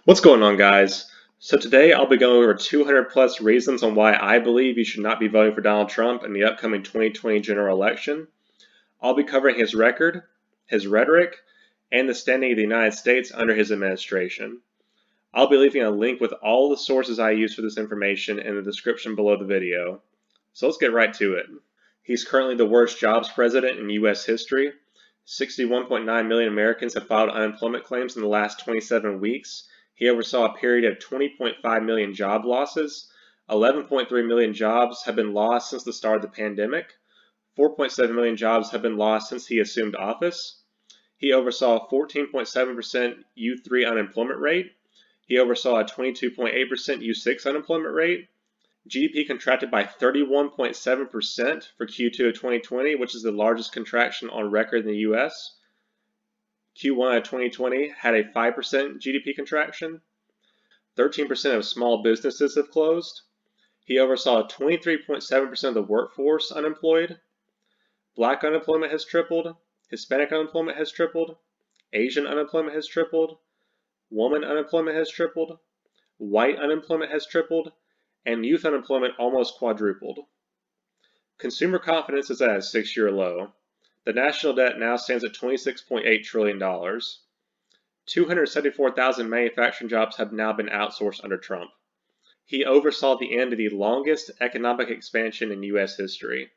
What's going on, guys? So today I'll be going over 200 plus reasons on why I believe you should not be voting for Donald Trump in the upcoming 2020 general election. I'll be covering his record, his rhetoric, and the standing of the United States under his administration. I'll be leaving a link with all the sources I use for this information in the description below the video. So let's get right to it. He's currently the worst jobs president in U.S. history. 61.9 million Americans have filed unemployment claims in the last 27 weeks. He oversaw a period of 20.5 million job losses. 11.3 million jobs have been lost since the start of the pandemic. 4.7 million jobs have been lost since he assumed office. He oversaw a 14.7% U3 unemployment rate. He oversaw a 22.8% U6 unemployment rate. GDP contracted by 31.7% for Q2 of 2020, which is the largest contraction on record in the US. Q1 of 2020 had a 5% GDP contraction. 13% of small businesses have closed. He oversaw 23.7% of the workforce unemployed. Black unemployment has tripled. Hispanic unemployment has tripled. Asian unemployment has tripled. Woman unemployment has tripled. White unemployment has tripled. And youth unemployment almost quadrupled. Consumer confidence is at a 6-year low. The national debt now stands at $26.8 trillion. 274,000 manufacturing jobs have now been outsourced under Trump. He oversaw the end of the longest economic expansion in U.S. history.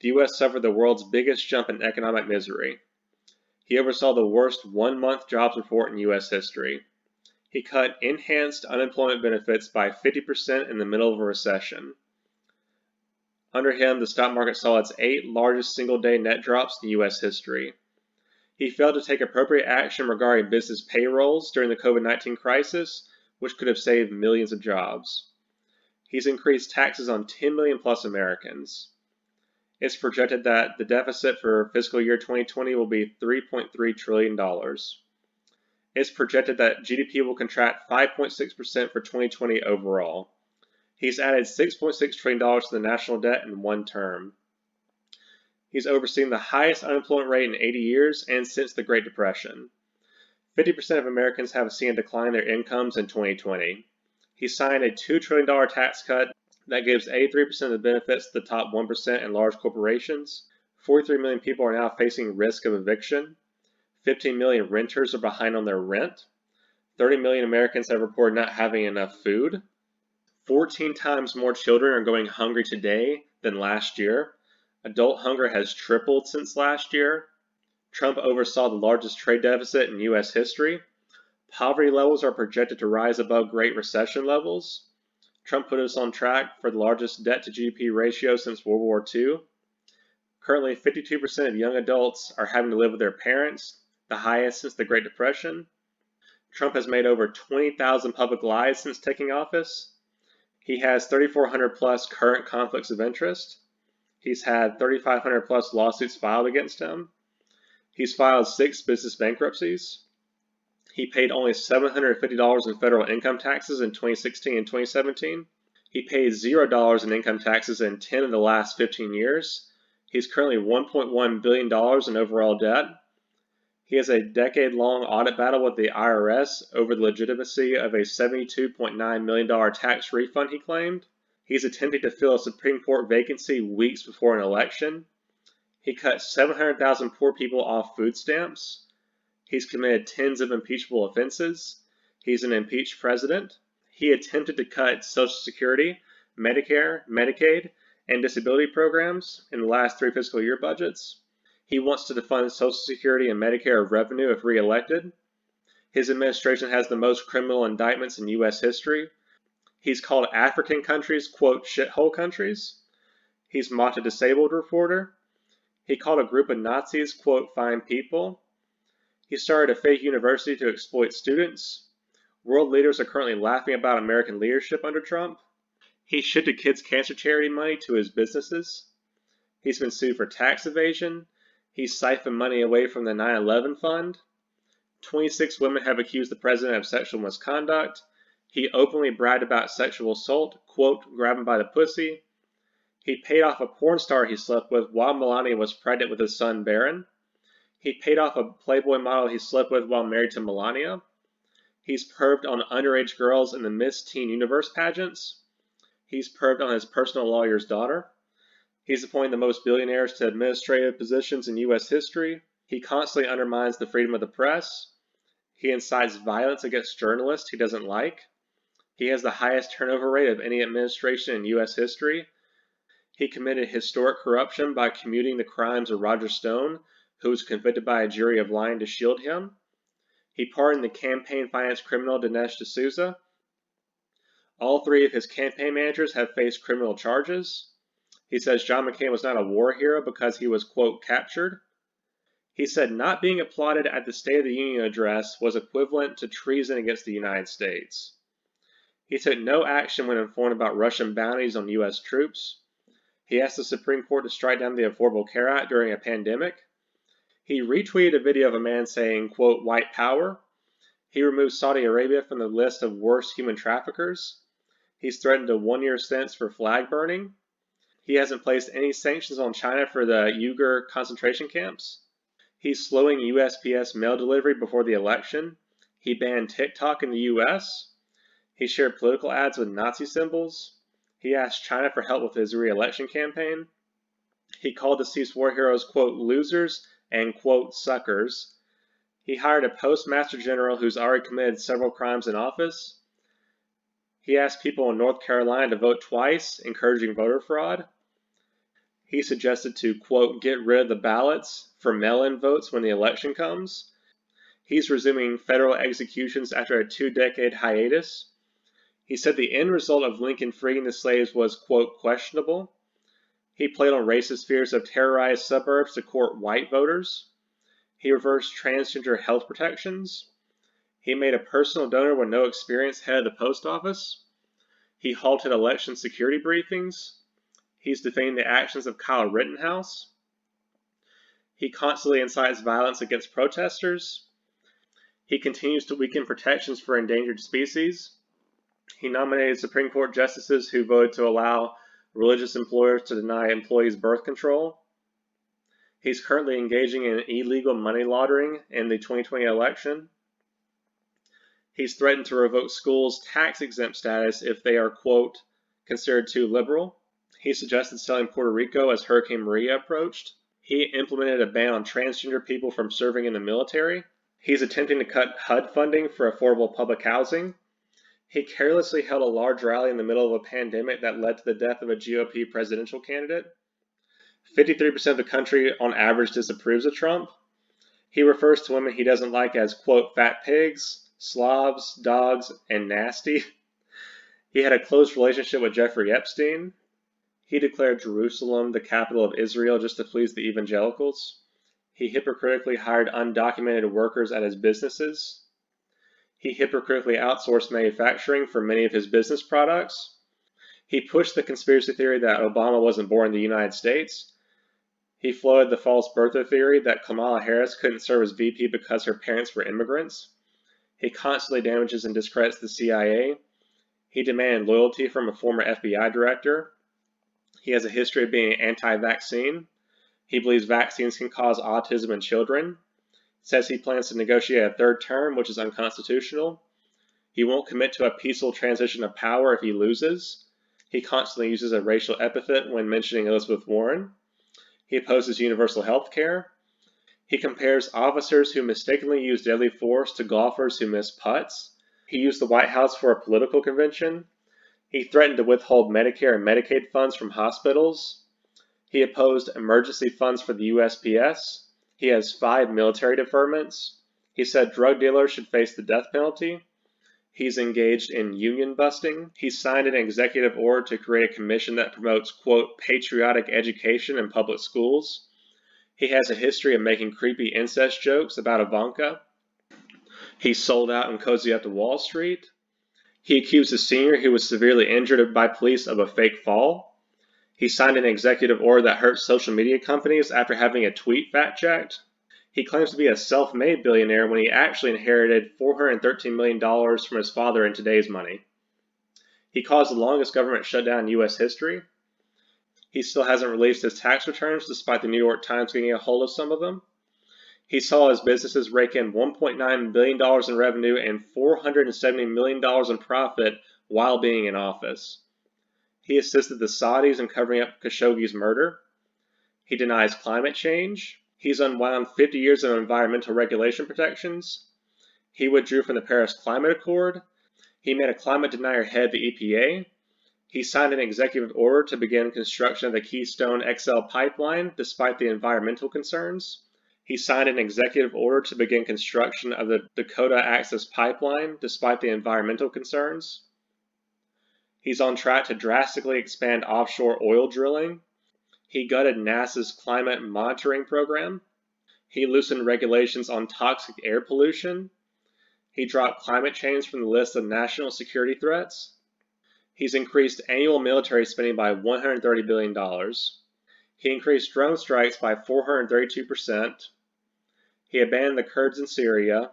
The U.S. suffered the world's biggest jump in economic misery. He oversaw the worst one-month jobs report in U.S. history. He cut enhanced unemployment benefits by 50% in the middle of a recession. Under him, the stock market saw its 8th largest single-day net drops in U.S. history. He failed to take appropriate action regarding business payrolls during the COVID-19 crisis, which could have saved millions of jobs. He's increased taxes on 10 million plus Americans. It's projected that the deficit for fiscal year 2020 will be $3.3 trillion. It's projected that GDP will contract 5.6% for 2020 overall. He's added $6.6 trillion to the national debt in one term. He's overseen the highest unemployment rate in 80 years and since the Great Depression. 50% of Americans have seen a decline in their incomes in 2020. He signed a $2 trillion tax cut that gives 83% of the benefits to the top 1% in large corporations. 43 million people are now facing risk of eviction. 15 million renters are behind on their rent. 30 million Americans have reported not having enough food. 14 times more children are going hungry today than last year. Adult hunger has tripled since last year. Trump oversaw the largest trade deficit in U.S. history. Poverty levels are projected to rise above Great Recession levels. Trump put us on track for the largest debt-to-GDP ratio since World War II. Currently, 52% of young adults are having to live with their parents, the highest since the Great Depression. Trump has made over 20,000 public lies since taking office. He has 3,400 plus current conflicts of interest. He's had 3,500 plus lawsuits filed against him. He's filed 6 business bankruptcies. He paid only $750 in federal income taxes in 2016 and 2017. He paid $0 in income taxes in 10 of the last 15 years. He's currently $1.1 billion in overall debt. He has a decade-long audit battle with the IRS over the legitimacy of a $72.9 million tax refund he claimed. He's attempting to fill a Supreme Court vacancy weeks before an election. He cut 700,000 poor people off food stamps. He's committed tens of impeachable offenses. He's an impeached president. He attempted to cut Social Security, Medicare, Medicaid, and disability programs in the last 3 fiscal year budgets. He wants to defund Social Security and Medicare of revenue if re-elected. His administration has the most criminal indictments in U.S. history. He's called African countries, quote, shithole countries. He's mocked a disabled reporter. He called a group of Nazis, quote, fine people. He started a fake university to exploit students. World leaders are currently laughing about American leadership under Trump. He shifted kids' cancer charity money to his businesses. He's been sued for tax evasion. He siphoned money away from the 9/11 fund. 26 women have accused the president of sexual misconduct. He openly bragged about sexual assault, quote, grab him by the pussy. He paid off a porn star he slept with while Melania was pregnant with his son Barron. He paid off a Playboy model he slept with while married to Melania. He's perved on underage girls in the Miss Teen Universe pageants. He's perved on his personal lawyer's daughter. He's appointed the most billionaires to administrative positions in U.S. history. He constantly undermines the freedom of the press. He incites violence against journalists he doesn't like. He has the highest turnover rate of any administration in U.S. history. He committed historic corruption by commuting the crimes of Roger Stone, who was convicted by a jury of lying to shield him. He pardoned the campaign finance criminal Dinesh D'Souza. All three of his campaign managers have faced criminal charges. He says John McCain was not a war hero because he was, quote, captured. He said not being applauded at the State of the Union address was equivalent to treason against the United States. He took no action when informed about Russian bounties on U.S. troops. He asked the Supreme Court to strike down the Affordable Care Act during a pandemic. He retweeted a video of a man saying, quote, white power. He removed Saudi Arabia from the list of worst human traffickers. He's threatened a 1-year sentence for flag burning. He hasn't placed any sanctions on China for the Uyghur concentration camps. He's slowing USPS mail delivery before the election. He banned TikTok in the U.S. He shared political ads with Nazi symbols. He asked China for help with his re-election campaign. He called deceased war heroes, quote, losers and, quote, suckers. He hired a postmaster general who's already committed several crimes in office. He asked people in North Carolina to vote twice, encouraging voter fraud. He suggested to, quote, get rid of the ballots for mail-in votes when the election comes. He's resuming federal executions after a 2-decade hiatus. He said the end result of Lincoln freeing the slaves was, quote, questionable. He played on racist fears of terrorized suburbs to court white voters. He reversed transgender health protections. He made a personal donor with no experience head of the post office. He halted election security briefings. He's defending the actions of Kyle Rittenhouse. He constantly incites violence against protesters. He continues to weaken protections for endangered species. He nominated Supreme Court justices who voted to allow religious employers to deny employees birth control. He's currently engaging in illegal money laundering in the 2020 election. He's threatened to revoke schools' tax-exempt status if they are, quote, considered too liberal. He suggested selling Puerto Rico as Hurricane Maria approached. He implemented a ban on transgender people from serving in the military. He's attempting to cut HUD funding for affordable public housing. He carelessly held a large rally in the middle of a pandemic that led to the death of a GOP presidential candidate. 53% of the country on average disapproves of Trump. He refers to women he doesn't like as, quote, fat pigs, slobs, dogs, and nasty. He had a close relationship with Jeffrey Epstein. He declared Jerusalem the capital of Israel just to please the evangelicals. He hypocritically hired undocumented workers at his businesses. He hypocritically outsourced manufacturing for many of his business products. He pushed the conspiracy theory that Obama wasn't born in the United States. He floated the false birther theory that Kamala Harris couldn't serve as VP because her parents were immigrants. He constantly damages and discredits the CIA. He demanded loyalty from a former FBI director. He has a history of being anti-vaccine. He believes vaccines can cause autism in children. Says he plans to negotiate a third term, which is unconstitutional. He won't commit to a peaceful transition of power if he loses. He constantly uses a racial epithet when mentioning Elizabeth Warren. He opposes universal health care. He compares officers who mistakenly use deadly force to golfers who miss putts. He used the White House for a political convention. He threatened to withhold Medicare and Medicaid funds from hospitals. He opposed emergency funds for the USPS. He has 5 military deferments. He said drug dealers should face the death penalty. He's engaged in union busting. He signed an executive order to create a commission that promotes, quote, patriotic education in public schools. He has a history of making creepy incest jokes about Ivanka. He sold out and cozy up to Wall Street. He accused a senior who was severely injured by police of a fake fall. He signed an executive order that hurt social media companies after having a tweet fact-checked. He claims to be a self-made billionaire when he actually inherited $413 million from his father in today's money. He caused the longest government shutdown in U.S. history. He still hasn't released his tax returns despite the New York Times getting a hold of some of them. He saw his businesses rake in $1.9 billion in revenue and $470 million in profit while being in office. He assisted the Saudis in covering up Khashoggi's murder. He denies climate change. He's unwound 50 years of environmental regulation protections. He withdrew from the Paris Climate Accord. He made a climate denier head the EPA. He signed an executive order to begin construction of the Keystone XL pipeline despite the environmental concerns. He signed an executive order to begin construction of the Dakota Access Pipeline despite the environmental concerns. He's on track to drastically expand offshore oil drilling. He gutted NASA's climate monitoring program. He loosened regulations on toxic air pollution. He dropped climate change from the list of national security threats. He's increased annual military spending by $130 billion. He increased drone strikes by 432%. He abandoned the Kurds in Syria.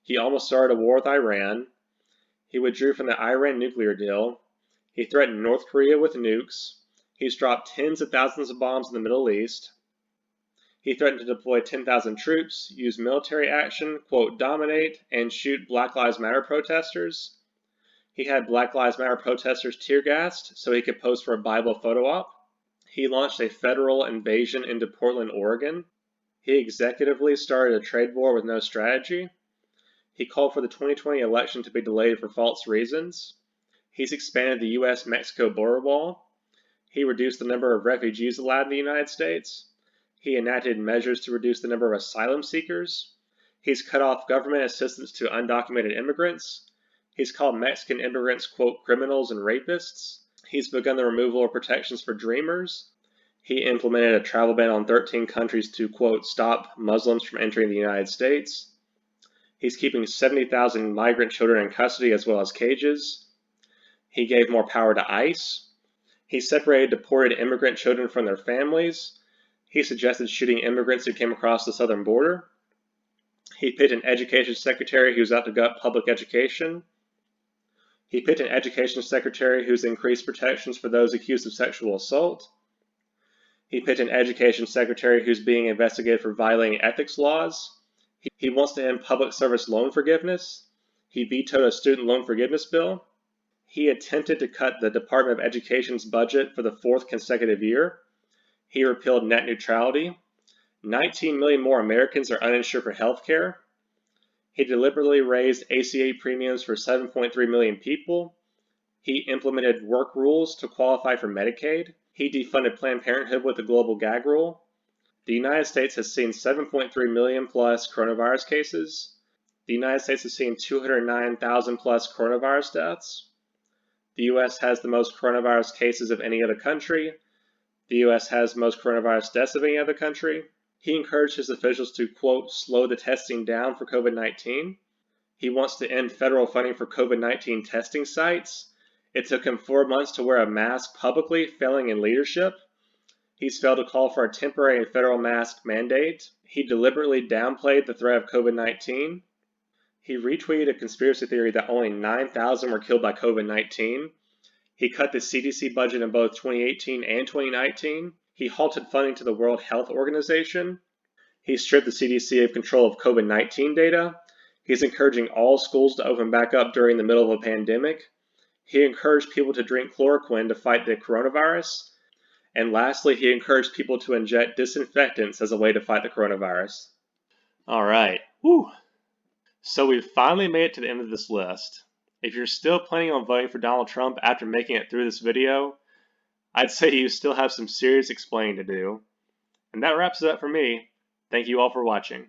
He almost started a war with Iran. He withdrew from the Iran nuclear deal. He threatened North Korea with nukes. He's dropped tens of thousands of bombs in the Middle East. He threatened to deploy 10,000 troops, use military action, quote, dominate, and shoot Black Lives Matter protesters. He had Black Lives Matter protesters tear gassed so he could pose for a Bible photo op. He launched a federal invasion into Portland, Oregon. He executively started a trade war with no strategy. He called for the 2020 election to be delayed for false reasons. He's expanded the U.S.-Mexico border wall. He reduced the number of refugees allowed in the United States. He enacted measures to reduce the number of asylum seekers. He's cut off government assistance to undocumented immigrants. He's called Mexican immigrants, quote, criminals and rapists. He's begun the removal of protections for dreamers. He implemented a travel ban on 13 countries to, quote, stop Muslims from entering the United States. He's keeping 70,000 migrant children in custody as well as cages. He gave more power to ICE. He separated deported immigrant children from their families. He suggested shooting immigrants who came across the southern border. He picked an education secretary who's out to gut public education. He picked an education secretary who's increased protections for those accused of sexual assault. He picked an education secretary who's being investigated for violating ethics laws. He wants to end public service loan forgiveness. He vetoed a student loan forgiveness bill. He attempted to cut the Department of Education's budget for the 4th consecutive year. He repealed net neutrality. 19 million more Americans are uninsured for health care. He deliberately raised ACA premiums for 7.3 million people. He implemented work rules to qualify for Medicaid. He defunded Planned Parenthood with the global gag rule. The United States has seen 7.3 million plus coronavirus cases. The United States has seen 209,000 plus coronavirus deaths. The U.S. has the most coronavirus cases of any other country. The U.S. has most coronavirus deaths of any other country. He encouraged his officials to, quote, slow the testing down for COVID-19. He wants to end federal funding for COVID-19 testing sites. It took him 4 months to wear a mask publicly, failing in leadership. He's failed to call for a temporary and federal mask mandate. He deliberately downplayed the threat of COVID-19. He retweeted a conspiracy theory that only 9,000 were killed by COVID-19. He cut the CDC budget in both 2018 and 2019. He halted funding to the World Health Organization. He stripped the CDC of control of COVID-19 data. He's encouraging all schools to open back up during the middle of a pandemic. He encouraged people to drink chloroquine to fight the coronavirus. And lastly, he encouraged people to inject disinfectants as a way to fight the coronavirus. All right. Whew. So we've finally made it to the end of this list. If you're still planning on voting for Donald Trump after making it through this video, I'd say you still have some serious explaining to do. And that wraps it up for me. Thank you all for watching.